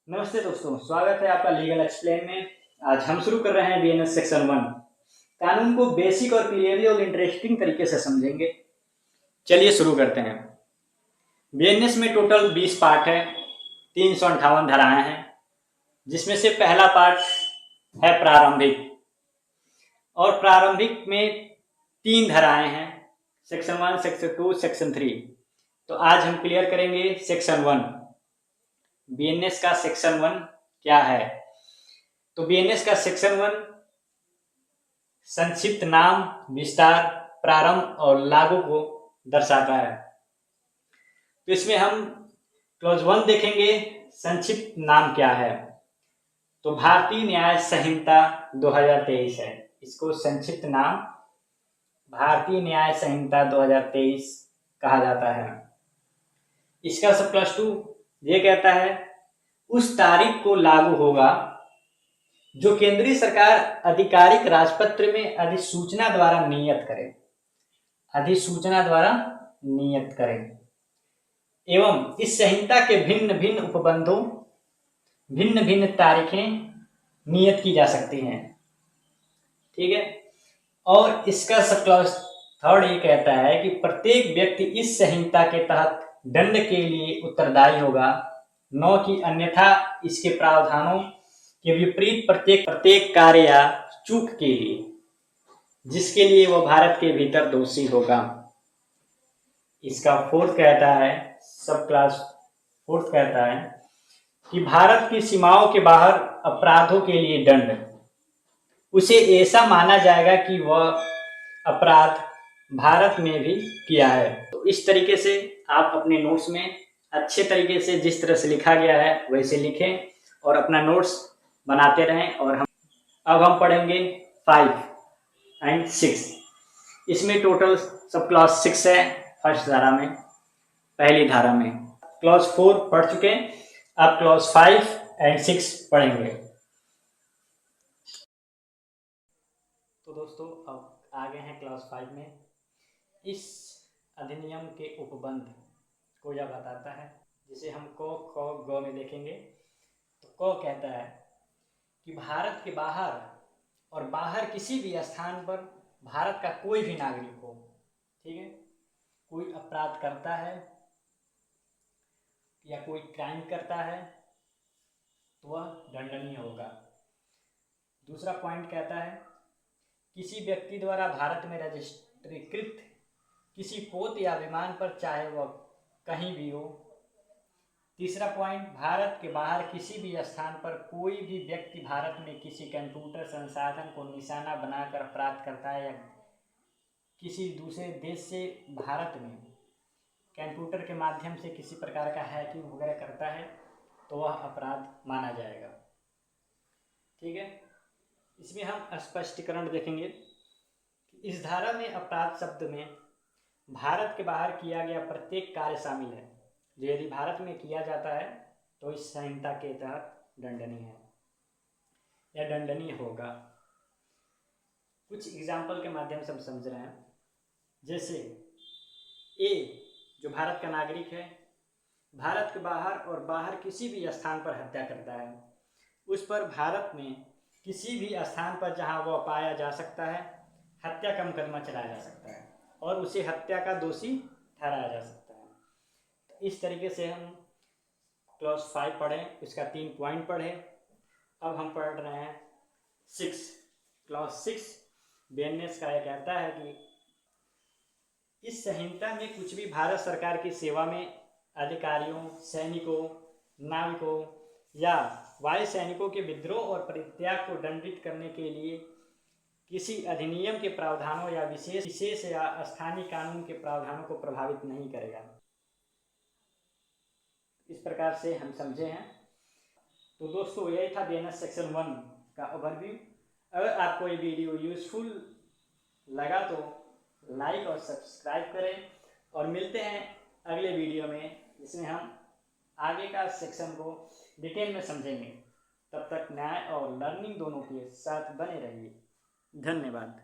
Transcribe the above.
नमस्ते दोस्तों, स्वागत है आपका लीगल एक्सप्लेन में। आज हम शुरू कर रहे हैं बीएनएस सेक्शन 1। कानून को बेसिक और क्लियरली और इंटरेस्टिंग तरीके से समझेंगे। चलिए शुरू करते हैं। बीएनएस में टोटल 20 पार्ट है, 358 धाराएं हैं, जिसमें से पहला पार्ट है प्रारंभिक। और प्रारंभिक में 3 धाराएं हैं, सेक्शन 1, सेक्शन 2, सेक्शन 3। तो आज हम क्लियर करेंगे सेक्शन 1। बीएनएस का सेक्शन 1 क्या है? तो बीएनएस का सेक्शन 1 संक्षिप्त नाम, विस्तार, प्रारंभ और लागू को दर्शाता है। तो इसमें हम क्लॉज 1 देखेंगे। संक्षिप्त नाम क्या है? तो भारतीय न्याय संहिता 2023 है। इसको संक्षिप्त नाम भारतीय न्याय संहिता 2023 कहा जाता है। इसका सब क्लॉज 2 ये कहता है उस तारीख को लागू होगा जो केंद्रीय सरकार आधिकारिक राजपत्र में अधिसूचना द्वारा नियत करे। अधिसूचना द्वारा नियत करे एवं इस संहिता के भिन्न भिन्न उपबंधों, भिन्न भिन्न तारीखें नियत की जा सकती हैं। ठीक है। और इसका सब क्लॉज 3 ये कहता है कि प्रत्येक व्यक्ति इस संहिता के तहत दंड के लिए उत्तरदायी होगा, न कि अन्यथा इसके प्रावधानों के विपरीत प्रत्येक कार्य या चूक के लिए जिसके लिए वह भारत के भीतर दोषी होगा। इसका 4th कहता है, सब क्लास 4th कहता है कि भारत की सीमाओं के बाहर अपराधों के लिए दंड उसे ऐसा माना जाएगा कि वह अपराध भारत में भी किया है। तो इस तरीके से आप अपने नोट्स में अच्छे तरीके से जिस तरह से लिखा गया है वैसे लिखें और अपना नोट्स बनाते रहें। और अब हम पढ़ेंगे 5 और 6। इसमें टोटल सब क्लॉज 6 है। फर्स्ट धारा में, पहली धारा में क्लॉज 4 पढ़ चुके हैं, अब क्लॉज 5 और 6 पढ़ेंगे। तो दोस्तों अब आगे हैं क्लॉज 5 में। इस अधिनियम के उपबंध को यह बताता है, जिसे हम क में देखेंगे। तो क कहता है कि भारत के बाहर और बाहर किसी भी स्थान पर भारत का कोई भी नागरिक हो, ठीक है, कोई अपराध करता है या कोई क्राइम करता है तो वह दंडनीय होगा। दूसरा पॉइंट कहता है किसी व्यक्ति द्वारा भारत में रजिस्ट्रीकृत किसी पोत या विमान पर, चाहे वह कहीं भी हो। तीसरा पॉइंट, भारत के बाहर किसी भी स्थान पर कोई भी व्यक्ति भारत में किसी कंप्यूटर संसाधन को निशाना बनाकर अपराध करता है या किसी दूसरे देश से भारत में कंप्यूटर के माध्यम से किसी प्रकार का हैकिंग वगैरह करता है तो वह अपराध माना जाएगा। ठीक है। इसमें हम स्पष्टीकरण देखेंगे कि इस धारा में अपराध शब्द में भारत के बाहर किया गया प्रत्येक कार्य शामिल है जो यदि भारत में किया जाता है तो इस संहिता के तहत दंडनीय है या दंडनीय होगा। कुछ एग्जाम्पल के माध्यम से हम समझ रहे हैं। जैसे ए जो भारत का नागरिक है, भारत के बाहर और बाहर किसी भी स्थान पर हत्या करता है, उस पर भारत में किसी भी स्थान पर जहां वह पाया जा सकता है हत्या का मुकदमा चलाया जा सकता है और उसे हत्या का दोषी ठहराया जा सकता है। तो इस तरीके से हम क्लॉज 5 पढ़ें, इसका 3 पॉइंट पढ़े। अब हम पढ़ रहे हैं 6। क्लॉज 6 बीएनएस का यह कहता है कि इस संहिता में कुछ भी भारत सरकार की सेवा में अधिकारियों, सैनिकों, नाविकों या वायु सैनिकों के विद्रोह और परित्याग को दंडित करने के लिए किसी अधिनियम के प्रावधानों या विशेष या स्थानीय कानून के प्रावधानों को प्रभावित नहीं करेगा। इस प्रकार से हम समझे हैं। तो दोस्तों यही था बीएनएस सेक्शन 1 का ओवरव्यू। अगर आपको ये वीडियो यूजफुल लगा तो लाइक और सब्सक्राइब करें और मिलते हैं अगले वीडियो में, जिसमें हम आगे का सेक्शन को डिटेल में समझेंगे। तब तक न्याय और लर्निंग दोनों के साथ बने रहिए। धन्यवाद।